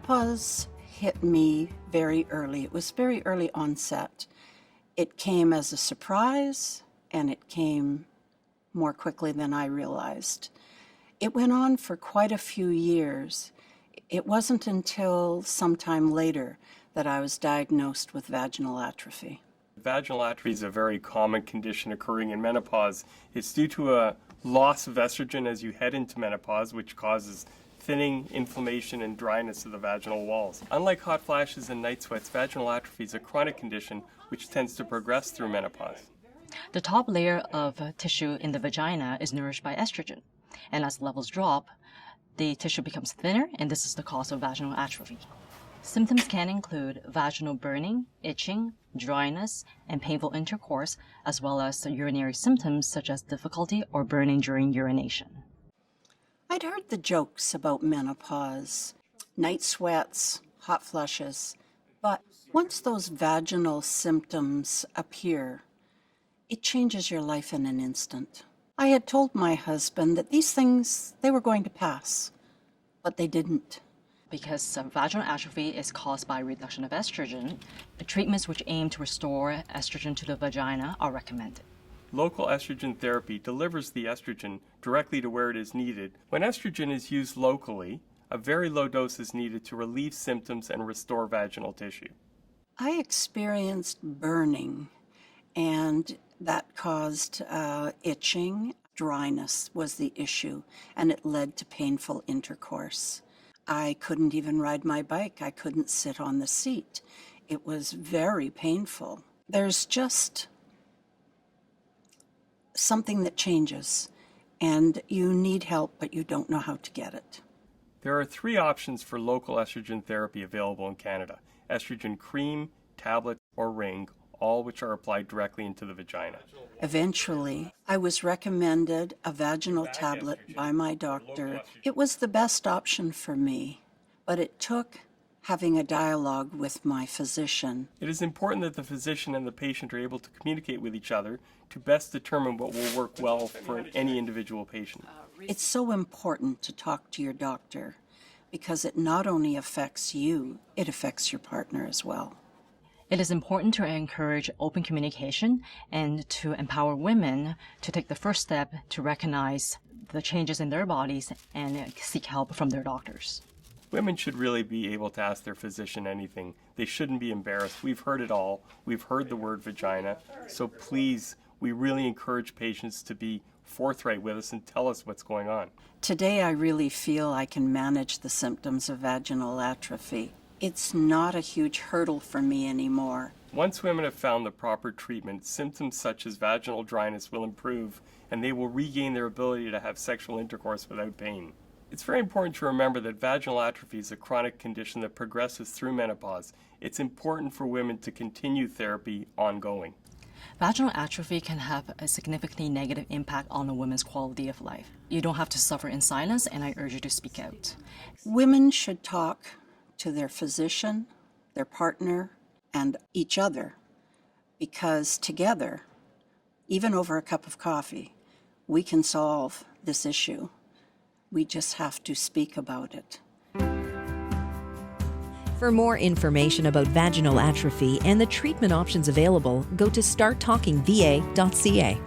Menopause hit me very early. It was very early onset. It came as a surprise, and it came more quickly than I realized. It went on for quite a few years. It wasn't until sometime later that I was diagnosed with vaginal atrophy. Vaginal atrophy is a very common condition occurring in menopause. It's due to a loss of estrogen as you head into menopause, which causes thinning, inflammation, and dryness of the vaginal walls. Unlike hot flashes and night sweats, vaginal atrophy is a chronic condition which tends to progress through menopause. The top layer of tissue in the vagina is nourished by estrogen, and as levels drop, the tissue becomes thinner, and this is the cause of vaginal atrophy. Symptoms can include vaginal burning, itching, dryness, and painful intercourse, as well as urinary symptoms such as difficulty or burning during urination. I'd heard the jokes about menopause, night sweats, hot flushes, but once those vaginal symptoms appear, it changes your life in an instant. I had told my husband that these things, they were going to pass, but they didn't. Because vaginal atrophy is caused by reduction of estrogen, the treatments which aim to restore estrogen to the vagina are recommended. Local estrogen therapy delivers the estrogen directly to where it is needed. When estrogen is used locally, a very low dose is needed to relieve symptoms and restore vaginal tissue. I experienced burning, and that caused itching. Dryness was the issue, and it led to painful intercourse. I couldn't even ride my bike. I couldn't sit on the seat. It was very painful. There's just something that changes, and you need help, but you don't know how to get it. There are 3 options for local estrogen therapy available in Canada: estrogen cream, tablet, or ring, all which are applied directly into the vagina. Eventually, I was recommended a vaginal tablet by my doctor. It was the best option for me, but it took having a dialogue with my physician. It is important that the physician and the patient are able to communicate with each other to best determine what will work well for any individual patient. It's so important to talk to your doctor because it not only affects you, it affects your partner as well. It is important to encourage open communication and to empower women to take the first step to recognize the changes in their bodies and seek help from their doctors. Women should really be able to ask their physician anything. They shouldn't be embarrassed. We've heard it all. We've heard the word vagina. So please, we really encourage patients to be forthright with us and tell us what's going on. Today, I really feel I can manage the symptoms of vaginal atrophy. It's not a huge hurdle for me anymore. Once women have found the proper treatment, symptoms such as vaginal dryness will improve, and they will regain their ability to have sexual intercourse without pain. It's very important to remember that vaginal atrophy is a chronic condition that progresses through menopause. It's important for women to continue therapy ongoing. Vaginal atrophy can have a significantly negative impact on a woman's quality of life. You don't have to suffer in silence, and I urge you to speak out. Women should talk to their physician, their partner, and each other, because together, even over a cup of coffee, we can solve this issue. We just have to speak about it. For more information about vaginal atrophy and the treatment options available, go to starttalkingva.ca.